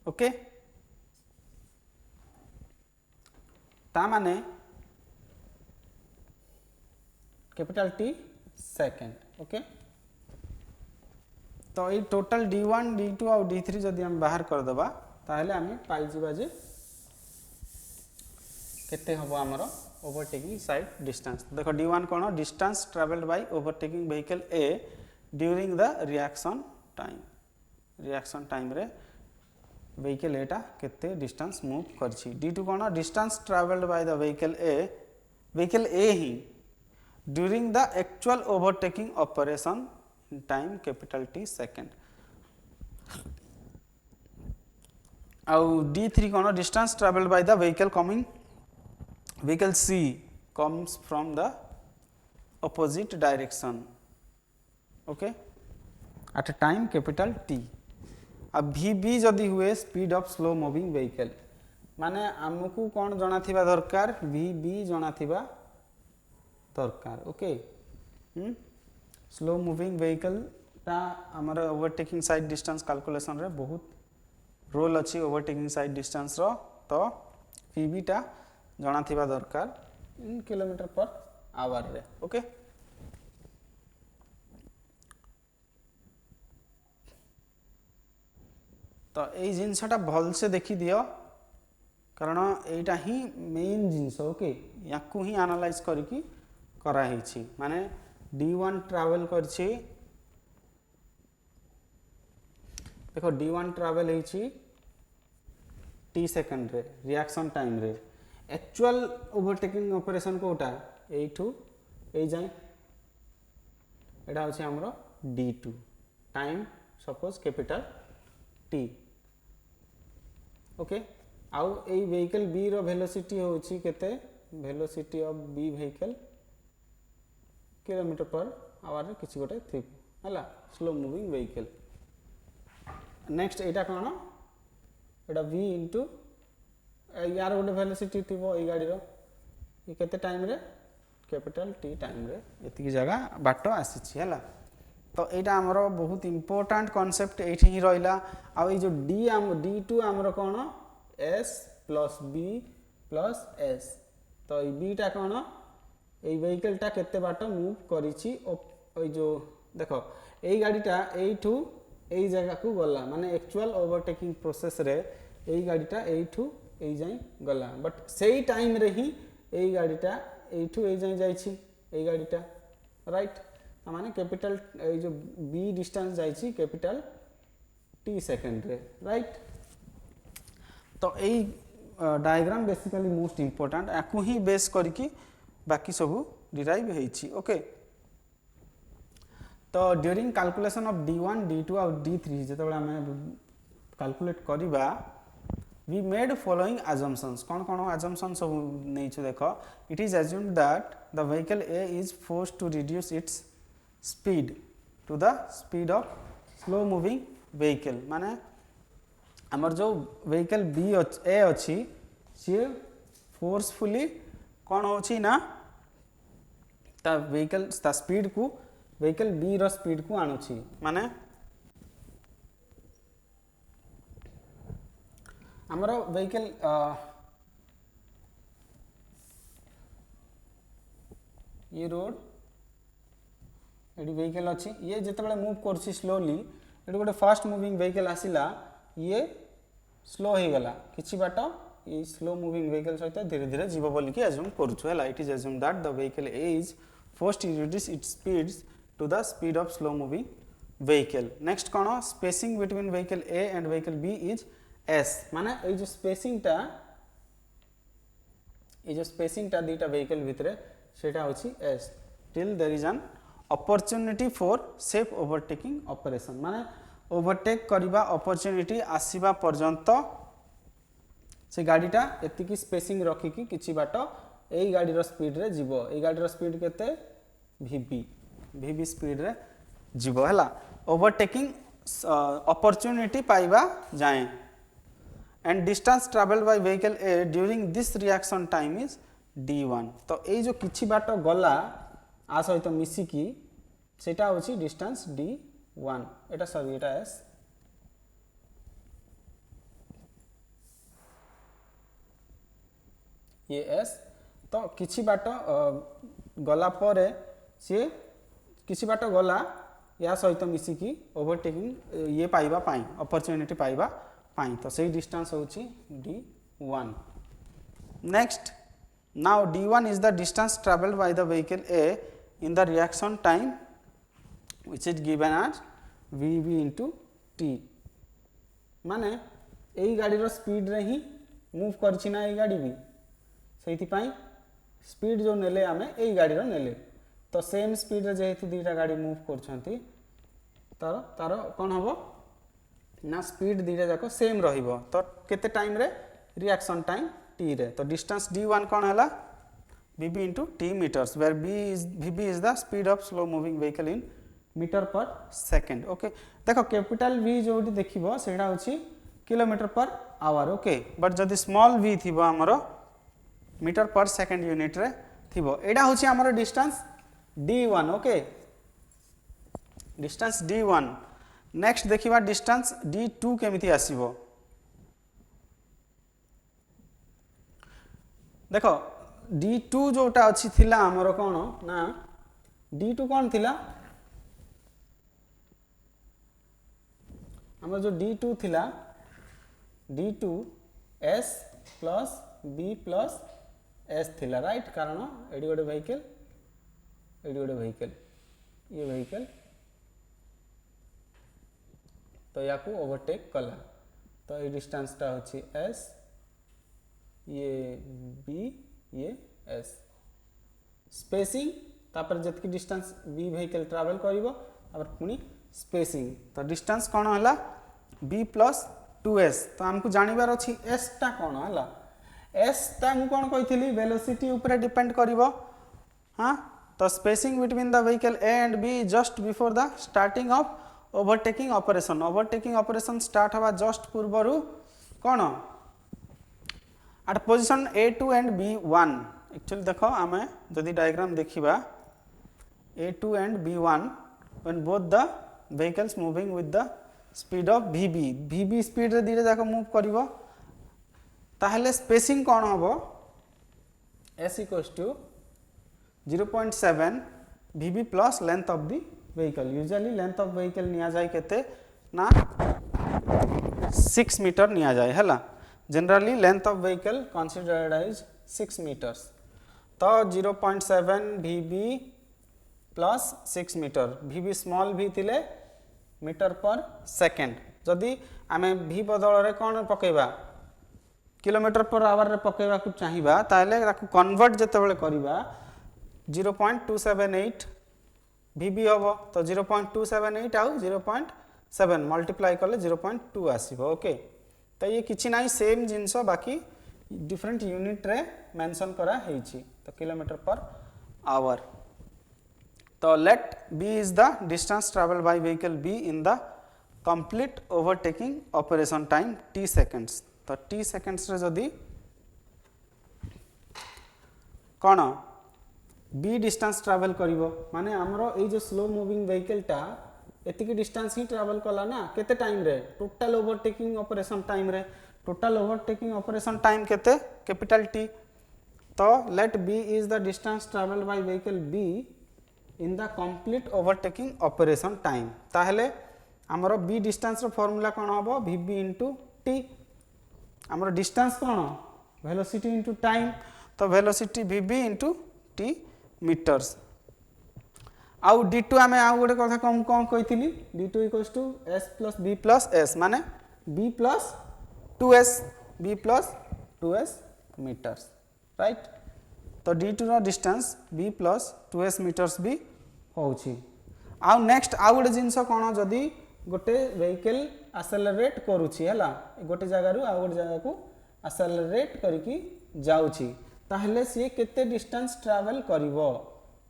Okay ता माने capital T second okay तो ये टोटल d1 d2 और d3 जदि हम बाहर कर दबा ताहले हमें पाई जिबा जे केते हबो हमरो ओवरटेकिंग साइड डिस्टेंस देखो d1 cone distance travelled bye overtaking vehicle A during the reaction time रे व्हीकल एटा केते डिस्टेंस मूव करछि d2 cone distance travelled bye the vehicle A he during the actual overtaking operation in time capital T second ଆଉ d3 cone distance travelled bye the vehicle C comes from the opposite direction okay at a time capital T अब vb जदि हुए speed of slow moving vehicle माने हमकु कोन जणा थिबा दरकार vb जणा थिबा दरकार ओके स्लो मूविंग व्हीकल ता हमर ओवरटेकिंग साइड डिस्टेंस कैलकुलेशन रे बहुत रोल अछि ओवरटेकिंग साइड डिस्टेंस रो तो vb ता जणा थिबा दरकार इन किलोमीटर पर आवर रे ओके तो एई जिंसटा भल से देखि दियो कारण एटा ही मेन जिंस ओके याकू ही एनालाइज करकी करा हिची माने d1 ट्रैवल करछि देखो d1 ट्रैवल हिची t सेकंड रे रिएक्शन टाइम रे एक्चुअल ओवरटेकिंग ऑपरेशन कोटा एठू ए जाय एटा होछि हमरो d2 time suppose capital t okay आउ ए व्हीकल b रो वेलोसिटी होछि केते velocity of b vehicle kilometre per our रे किछि गोटे थिप हला स्लो मूविंग व्हीकल नेक्स्ट एटा कोन एटा v इनटू यार गोटे वेलोसिटी थिबो ए गाडी रो ये केते टाइम रे कैपिटल t टाइम रे एति की जगह बाटो आसीछि हला तो एटा हमरो बहुत इंपोर्टेंट कांसेप्ट एठी ही रहिला आ ए जो d2 हमरो कोन s plus b plus s तो ए b टा कोन ए व्हीकल टा केते बाटो मूव करिछि ओइ जो देखो ए गाडीटा एठू ए जगह को गला माने एक्चुअल ओवरटेकिंग प्रोसेस रे ए गाडीटा एठू ए जाय गला बट सेही टाइम रे ही ए गाडीटा एठू ए जाय जायछि ए गाडीटा राइट माने कैपिटल ए जो b डिस्टेंस जायछि कैपिटल t सेकंड रे राइट तो ए डायग्राम बेसिकली मोस्ट इंपोर्टेंट आकु ही बेस करकी बाकी सब डिराइव हेछि ओके तो during calculation of d1 d2 और d3 जेतबे हमें कैलकुलेट करिबा वी मेड फॉलोइंग assumptions कोन कोन assumptions सब नै छ देखो it is assumed that the vehicle A is forced to reduce its speed to the speed of slow moving vehicle माने हमर जो व्हीकल B A अछि से फोर्सफुली कोन होछि ना ता व्हीकल ता स्पीड को व्हीकल B रो स्पीड को आनुछि माने हमरो व्हीकल ये रोड एडी व्हीकल अछि ये जेतबेले मूव करछि स्लोली एडी गोटे फास्ट मूविंग व्हीकल आसिला ये स्लो हे गला किछि बाटो ये स्लो मूविंग व्हीकल सहित धीरे धीरे जीव बोली कि अज्यूम करूछु हला it is assume that the vehicle A is forced to reduce its speeds to the speed of slow moving vehicle next cone spacing between vehicle A and vehicle B is s माने ए जो spacing टा दीटा vehicle भितरे सेटा होछि s till there is an opportunity for safe overtaking operation माने overtake करिबा opportunity आसीबा पर्यंत से गाडीटा एति की स्पेसिंग रखी की किछि बाटो एई गाडी रो स्पीड रे जीवो एई गाडी रो स्पीड केते vb स्पीड रे जीवो हला ओवरटेकिंग अपॉर्चुनिटी पाइबा जाए and distance traveled by vehicle A during this reaction time is d1 तो ए जो किछि बाटो गला आ सहित मिसी की सेटा होछि डिस्टेंस d1 एटा सॉरी एटा s ये एस तो किछि बाट गला परे सी किछि बाट गला या सहित मिसिकी ओवरटेकिंग ये पाइबा पाई अपॉर्चुनिटी पाइबा पाई तो सही डिस्टेंस होची d1 next now d1 is the distance traveled by the vehicle A in the reaction time which is given as vb into t माने एई गाड़ी रो स्पीड रे ही मूव करछि ना एई गाड़ी भी सेति पाई स्पीड जो नेले आमे एई गाड़ी रो नेले तो सेम स्पीड रे जेहेतु दीटा गाड़ी मूव करछंती तार तार कोन हबो ना स्पीड दीटा जाको सेम रहिबो तो केते टाइम रे रिएक्शन टाइम t रे तो डिस्टेंस d1 कोन हला vb into t meters where vb is the speed of slow moving vehicle in metre per second okay देखो कैपिटल V जोटी देखिबो सेडा होची kilometre per hour okay but जदी स्मॉल v थिबो हमरो मीटर पर सेकंड यूनिट रे थिबो एडा होची हमरो distance d1 okay distance d1 next देखिबा डिस्टेंस d2 केमिति आसीबो देखो d2 जोटा अछि थिला हमरो कोन ना d2 कोन थिला हमर जो d2 थिला d2 s plus b plus s थिला राइट कारण एडी गोटे व्हीकल ये व्हीकल तो याकू ओवरटेक कला तो ये डिस्टेंस टा होची s ये b ये s स्पेसिंग तापर जतकी डिस्टेंस b व्हीकल ट्रैवल करिवो तापर पुनी स्पेसिंग तो डिस्टेंस कोन हला b प्लस 2s तो हमको जानिबार अछि s टा कोन हला s ता हम कोन कहितली वेलोसिटी ऊपर डिपेंड करिवो हां तो spacing between the vehicle a and b just before the starting of overtaking operation start हवा जस्ट पूर्वरु कोन at position a2 and b1 actually देखो आमे जदी डायग्राम देखिबा a2 and b1 when both the vehicles moving with the speed of vb speed रे धीरे जाको मूव करिवो ताहले स्पेसिंग कोन हबो s equals to 0.7 vb plus length of the vehicle usually length of vehicle निया जाय केते ना 6 मीटर निया जाय हला generally length of vehicle considered as 6 meters तो 0.7 vb plus 6 metre vb small v थिले मीटर पर सेकंड जदी आमे v बदल रे कोन पकेबा किलोमीटर पर आवर रे पकेबा को चाहिबा ताले ताकू कन्वर्ट जते बेले करिबा 0.278 vb होबो तो 0.278 आउ 0.7 मल्टीप्लाई करले 0.2 आसीबो ओके तो ये किछि नाही सेम जिंसो बाकी डिफरेंट यूनिट रे मेंशन करा हेछि तो किलोमीटर पर आवर तो let b is the distance traveled by vehicle b in the complete overtaking operation time t seconds तो t seconds रे जदी कोन b डिस्टेंस ट्रैवल करिवो माने हमरो ए जो स्लो मूविंग व्हीकल टा एतिकी डिस्टेंस ही ट्रैवल कला ना केते टाइम रे टोटल ओवरटेकिंग ऑपरेशन टाइम रे टोटल ओवरटेकिंग ऑपरेशन टाइम केते कैपिटल t तो let b is the distance traveled by vehicle b in the complete overtaking operation time ताहले हमरो b डिस्टेंस रो फार्मूला कोन हबो vb into t हमरो distance कोन वेलोसिटी into टाइम तो velocity vb into t metres आउ d2 हमें आउ गोटे कथा कम कोन कहितली d2 equals to s plus b plus s माने b plus 2s metres right तो d2 रो distance b plus 2s metres भी होउची आउ नेक्स्ट आउ गोटे जिंस कोन जदी गोटे व्हीकल एक्सेलरेट करूची हला गोटे जगह रु आ गोटे जगह को एक्सेलरेट करिकी जाउची ताहले से केते डिस्टेंस ट्रैवल करिवो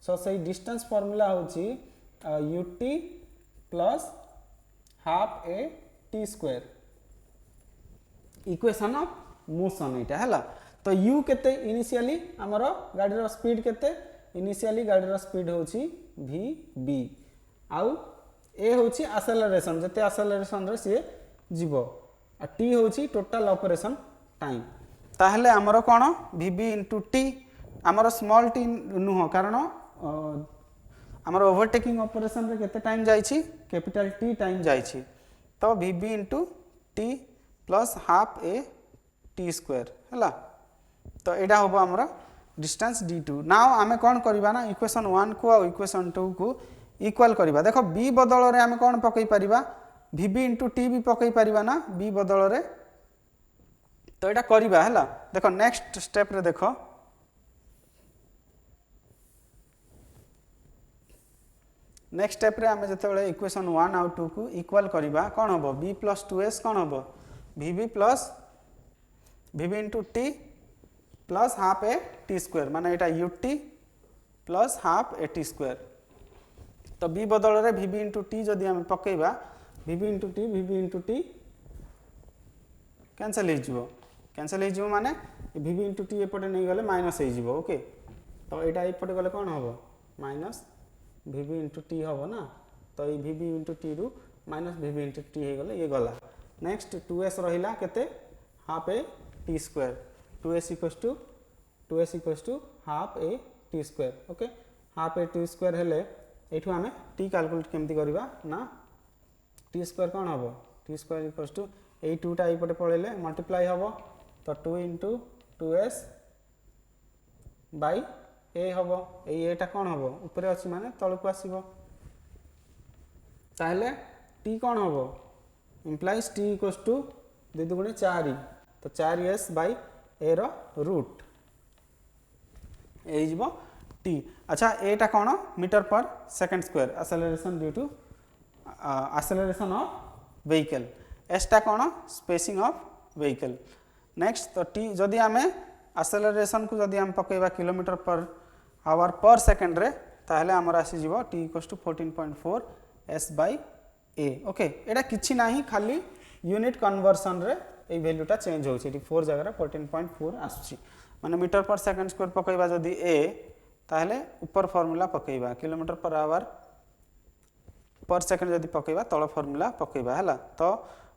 सो सही डिस्टेंस फार्मूला होची ut plus half a t square equation of motion एटा हला तो u केते इनिशियली हमरो गाड़ी रो स्पीड केते इनिशियली गाड़ी रो स्पीड होची vb आउ ए होची एक्सेलरेशन जते एक्सेलरेशन रे से जीवो आ t होची टोटल ऑपरेशन टाइम ताहले आमर कौन vb इंटू टी आमर स्मॉल टी नुह कारण आमर ओवरटेकिंग ऑपरेशन रे केते टाइम जाइछि कैपिटल टी टाइम जाइछि तो vb into T plus half a t square हैला तो एडा होबो आमर डिस्टेंस d2 नाउ आमे कोन करबा ना इक्वेशन 1 को और इक्वेशन 2 को इक्वल करबा देखो b बदल रे आमे कोन पकई परिबा vb इंटू टी भी पकई परिबा ना b बदल रे तो एटा करबा हैला देखो नेक्स्ट स्टेप रे देखो नेक्स्ट स्टेप रे आमे जते बेले इक्वेशन 1 और 2 को इक्वल करबा कोन होबो b + 2s कोन होबो vb plus vb into T plus half a t square माने एटा ut plus half a t square तो b बदल रे vb इंटू टी जदि आमे पकेबा vb इंटू टी कैंसिल हो जिवो माने vb इंटू टी एपटे नहीं गले माइनस हो जिवो ओके तो एटा एपटे गले कोन होबो माइनस vb इंटू टी होबो ना तो ये vb इंटू टी रु माइनस vb इंटू टी हे गले ये गला नेक्स्ट 2s रहिला केते half a t square 2s equals to half a t square okay half a t square हेले एठू आमे टी कैलकुलेट केमती करबा ना टी स्क्वायर कोन होबो टी स्क्वायर इक्वल्स टू ए 2 टा एपटे पळेले मल्टीप्लाई होबो तो 2 इंटू 2s बाय ए होबो ए टा कोन होबो ऊपर अछि माने तळको आसीबो ताहले टी कोन होबो इंप्लाइज टी इक्वल्स टू 2 दुगुणे 4 तो 4s बाय ए रो रूट ए जिवो टी अच्छा एटा कोन metre per second square acceleration due to acceleration of vehicle s टा कोन स्पेसिंग ऑफ व्हीकल नेक्स्ट तो टी जदि आमे एक्सेलरेशन को जदि हम पकेबा kilometre per hour per second रे ताहले हमर आसी जिवो t = 14.4 s by a okay एटा किछि नाही खाली यूनिट कन्वर्सन रे ए वैल्यूटा चेंज होछि एटी 4 जगह रे 14.4 आछि माने मीटर पर सेकंड स्क्वायर पकेबा जदि a ताहले ऊपर formula पकेबा kilometre per hour per second जदि पकेबा तळ फार्मूला पकेबा हैला तो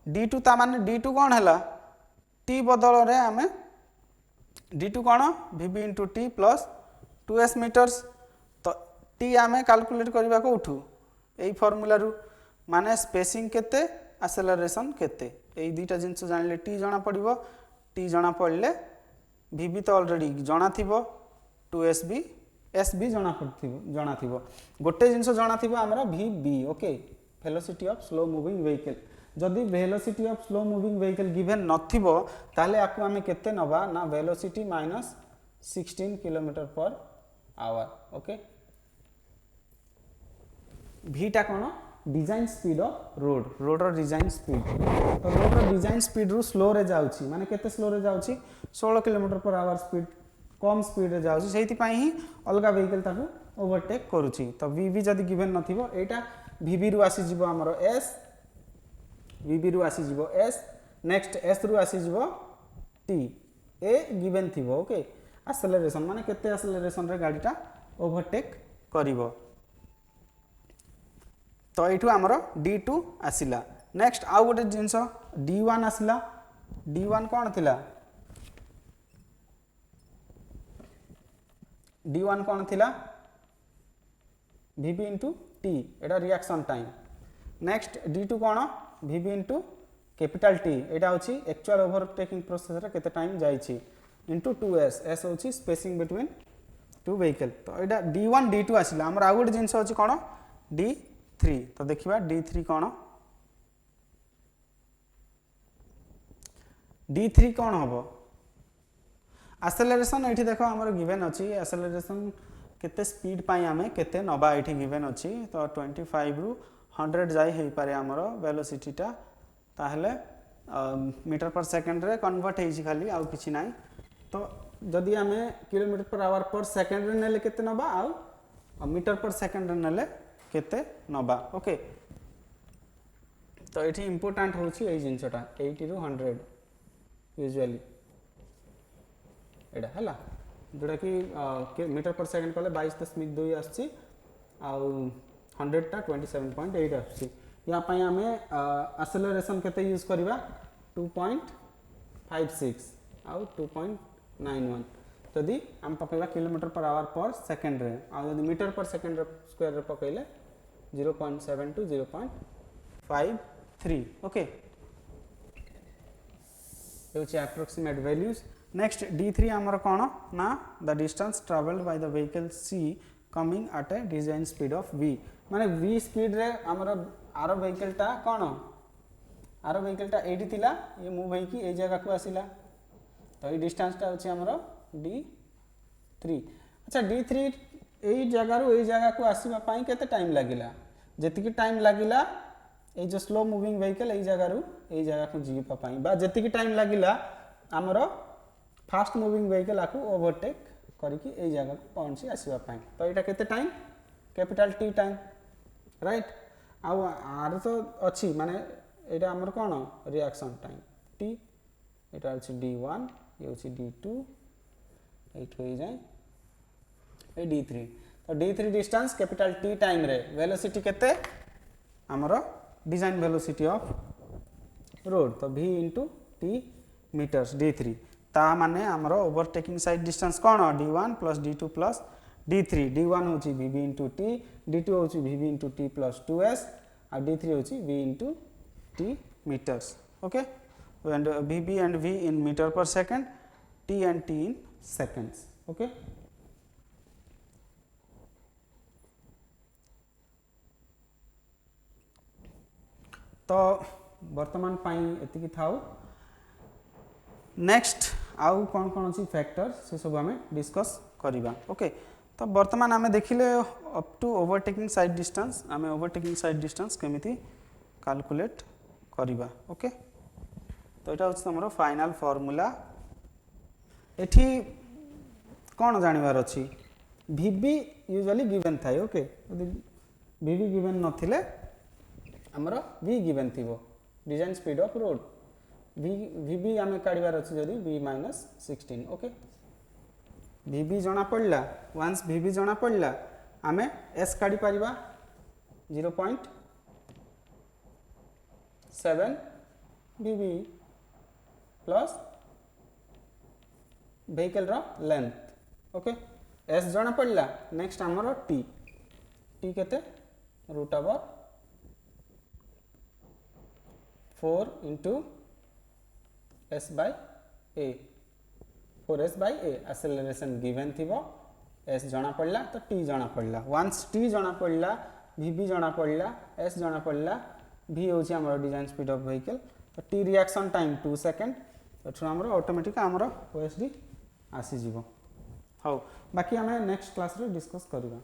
d2 ता माने d2 कोन हैला t बदल रे हमें d2 कोन vb * t + 2s मीटर्स तो t आमे कैलकुलेट करबा को उठू एई फार्मूला रु माने स्पेसिंग केते एक्सेलरेशन केते एई दुईटा जिंस जानले t जाना पड़िबो t जाना पड़ले vb तो ऑलरेडी जाना थिबो 2s भी s भी जाना थिबो गोटे जिंस जाना थिबो हमरा vb okay velocity of slow moving vehicle जदि velocity of slow moving vehicle given नथिबो ताले आकु आमे केते नबा ना velocity minus 16 kilometre per hour okay v टा कोन डिजाइन स्पीड ऑफ रोड रो डिजाइन स्पीड तो रोड रो डिजाइन स्पीड रु स्लो रे जाउची माने केते स्लो रे जाउची 16 kilometre per our speed come speed रे जाउची सेति पई ही अलगा व्हीकल ताकू ओवरटेक करूची तो vb जदि गिवन नथिबो एटा vb रु आसी जिवो हमरो s vb रु आसी जिवो s नेक्स्ट s रु आसी जिवो t a गिवन थिबो ओके एक्सेलरेशन माने केते एक्सेलरेशन रे गाडीटा ओवरटेक करिवो तो एठू हमरो d2 आसिला नेक्स्ट आउ गोटे जिंस d1 आसिला d1 कोन थिला d1 कोन थिला vb * t एटा रिएक्शन टाइम नेक्स्ट d2 कोन vb * कैपिटल T एटा होची एक्चुअल ओवरटेकिंग प्रोसेस रे केते टाइम जाईची इनटू 2s s होची स्पेसिंग बिटवीन टू व्हीकल तो एटा d1 d2 आसिला हमर आउ गोटे जिंस होची कोन d3 तो देखिबा d3 कोन d3 कोन होबो एक्सेलरेशन एठी देखो हमर गिवन अछि एक्सेलरेशन केते स्पीड पाई हमें केते नबा एठी गिवन अछि तो 25 रु 100 जाई हेई पारे हमर वेलोसिटी टा ताहले मीटर पर सेकंड रे कन्वर्ट हेई खाली आउ किछि नाही तो जदि हमें kilometre per hour per second रे नेले केते नबा आउ मीटर पर सेकंड रे नेले केते नबा ओके तो एठी इंपोर्टेंट होछि एई जिंसटा 80 रु 100 यूजुअली एडा हला जोटा कि मीटर पर सेकंड कले 22.2 आछि आउ 100 टा 27.8 आछि या पई हमें एक्सेलरेशन केते यूज करबा 2.56 आउ 2.91 जदि आम पकड़ा किलोमीटर पर आवर पर सेकेंड रे आ जदि मीटर पर सेकेंड स्क्वायर रे पकइले 0.7 टू 0.53 ओके ये अप्रोक्सीमेट वैल्यूज नेक्स्ट D3 आमर कौन ना the distance travelled by the vehicle C coming at a design speed of V माने V स्पीड रे आमर आरो व्हीकल टा कौन आरो व्हीकल टा एडी थिला ये मूव होई कि ए जगह को आसिला तो ये डिस्टेंस टा होची हमरो D3 अच्छा D3 ए जगह रो ए जगह को आसीबा पई केते टाइम लागिला जेति कि टाइम लागिला ए जो स्लो मूविंग व्हीकल ए जगह रो ए जगह को जीपा पई बा जेति कि टाइम लागिला हमरो फास्ट मूविंग व्हीकल आकु ओवरटेक करिकि ए जगह को पहुंची आसीबा पई तो एटा केते time capital T time right आ आर तो अछि माने एटा हमर कोन रिएक्शन टाइम T एटा अछि D1 ये अछि D2 एट हो जाय ए D3 तो D3 distance capital T time रे वेलोसिटी केते हमर डिजाइन वेलोसिटी ऑफ रोड तो V into T मीटर्स D3 ता माने हमरो ओवरटेकिंग साइड डिस्टेंस कोन D1 plus D2 plus D3 D1 होची VB into T D2 होची VB into T plus 2s और D3 होची V into T meters okay and VB and V in meter per second T and T in seconds okay तो वर्तमान पाई एतिकी थाउ next आउ कौन कौन अच्छी फैक्टर से सब आम डिस्कस करिबा ओके तो वर्तमान आम देखिले up to overtaking sight distance आम ओवरटेकिंग साइड डिस्टेंस केमिति कैलकुलेट करिबा ओके तो यहाँ हूँ तुम फाइनाल फॉर्मूला एठी कौन जानिबार अच्छी VB यूजुअली गिवन थाए ओके यदि VB गिवन नथिले हमरो V गिवन थिबो design speed of road VB आमे काढिबार अछि जदी V - 16 ओके VB जणा पड़ला वंस VB जणा पड़ला आमे S काढि परिबा 0.7 VB प्लस व्हीकल रो लेंथ ओके S जणा पड़ला नेक्स्ट हमरो T केते √4 into S by A 4S by A acceleration given थिबो S जणा पड़ला तो T जणा पड़ला वंस T जणा पड़ला VB जणा पड़ला S जणा पड़ला V होची हमर डिजाइन स्पीड ऑफ व्हीकल तो T रिएक्शन टाइम 2 सेकंड तो हमर ऑटोमेटिक हमर OSD आसी जीवो हाउ बाकी हमें नेक्स्ट क्लास रे डिस्कस करिबा।